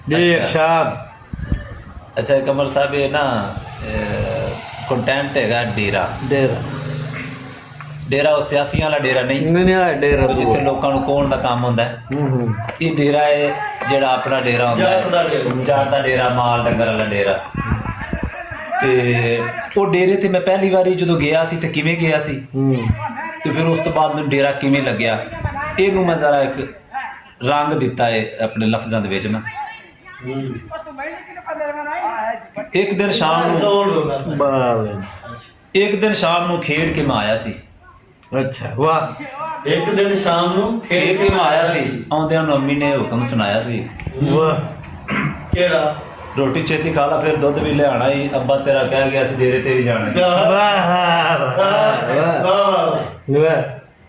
जी इरशाद। अच्छा कमल साहब ये ना कंटेंट है डेरा डेरा डेरा उस सियासियों वाला डेरा नहीं नहीं डेरा जिथे लोगों को कौन का काम होंदा है। ये डेरा है जेड़ा अपना डेरा होंदा है जाट दा डेरा माल डंगर वाला डेरा। ते वो डेरे ते मैं पहली बारी जो गया सी ते किवें गया सी ते फिर उस तो बाद मैनूं डेरा किवें लग्या इनू मैं जरा एक रंग दिता है अपने लफ्जां दे विच ना। एक दिन शाम नूं खेड के मैं आया सी। अच्छा वाह। एक दिन शाम नूं खेड के मैं आया सी आउंदियां नूं अम्मी ने हुक्म सुनाया सी वाह केड़ा रोटी छेती खा ला फिर दुध भी ले आना ही अब्बा तेरा कह गया सी डेरे ते भी जाना। वाह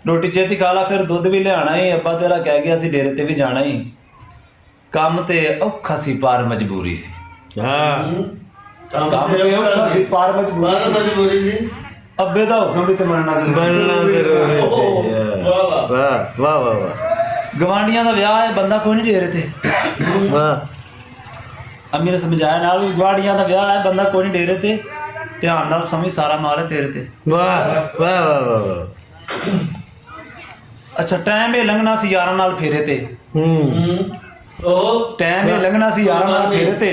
रोटी छेती खा ला फिर दुध भी ले आना ही अब्बा तेरा कह गया सी डेरे ते भी जाना ही। काम ते औखा सी पार मजबूरी सी। काम ते औखा सी पार मजबूरी सी। अब्बे दा हुक्म भी ते मनना जरूरी सी। वाह वाह वाह वाह। गवांडियां दा ब्याह है बंदा कोई नहीं डेरे ते। वाह अम्मी ने समझाया नाल भी गवांडियां दा ब्याह है बंदा कोई नहीं डेरे ते ध्यान नाल समझ सारा माल है तेरे ते। वाह वाह वाह वाह। अच्छा टाइम ये लंघना सी यारां नाल फेरे ते। टाइम ये लंघना सी यारां नाल फेरे ते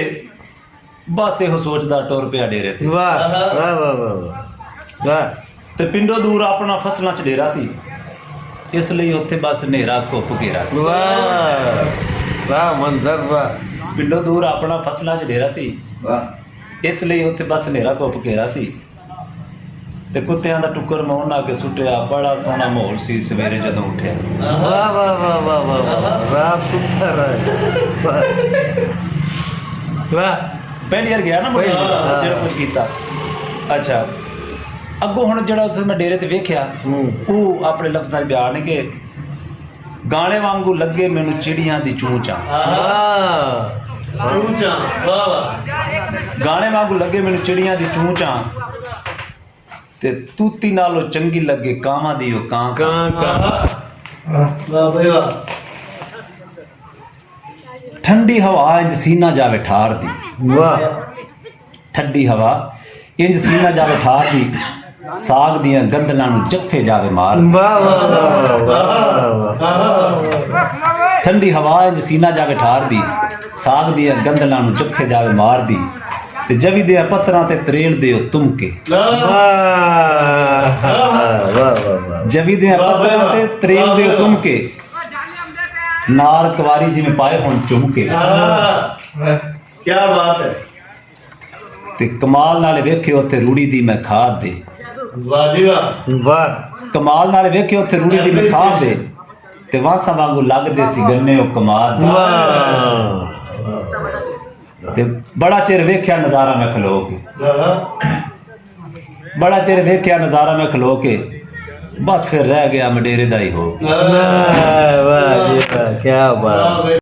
बस यो सोचदा टुर पिया डेरे ते। वाह वाह वाह वाह वाह। ते पिंडों दूर अपना फसलों च डेरा सी इसलिए उत्थे बस नेरा घुप घेरा सी। वाह वाह मंजर वाह। पिंडों दूर अपना फसलों च डेरा सी इसलिए उत्थे बस नेरा घुप घेरा सी। ते कुत्तियां दा टुक्कर मौन आके सुटिया बड़ा सोहना माहौल सी सवेरे जदों उठिया। वाह वाह वाह वाह वाह वाह। रात सुंदर है। वाह पहली बार गया ना मैं जेड़ा कुछ कीता। अच्छा अगों हुण जेड़ा उत्थे मैं डेरे ते वेखिया वो अपने लफ्ज़ां च बयान है कि गाने वांगू लगे मैनू चिड़ियां दी चूंचा। गाने वांगू लगे मैनू चिड़ियां दी चूंचा ते तूती नालों चंगी लगे कावां दी ओ कां कां। ठंडी हवा इंज सीना जावे ठार दी। वाह ठंडी हवा इंज सीना जावे ठार दी साग दियां गंदलां नूं जफ्फे जावे मार। वाह वाह। ठंडी हवा इंज सीना जावे ठार दी साग दियां गंदलां नूं जफ्फे जावे मार दी ते जवी दे पत्थरां ते तरेल दिओ तुमके। जवी दे पत्थरां ते तरेल दिओ तुमके नाल कवारी जिवें पाए हुण चुमके। क्या बात है। ते कमाल नाल वेखियो उत्थे रूड़ी दी मैं खाद दे। वाह जी वाह। वाह कमाल नाल वेखियो उत्थे रूड़ी दी मैं खाद दे ते वांसा वांगू लगदे सी गन्ने ओ कमाल दे। ते बड़ा चिर वेख्या नज़ारा मैं खलो के बड़ा चिर वेख्या नज़ारा मैं खलो के बस फिर रह गया मडेरे दा ही हो। वाह जी वाह क्या बात।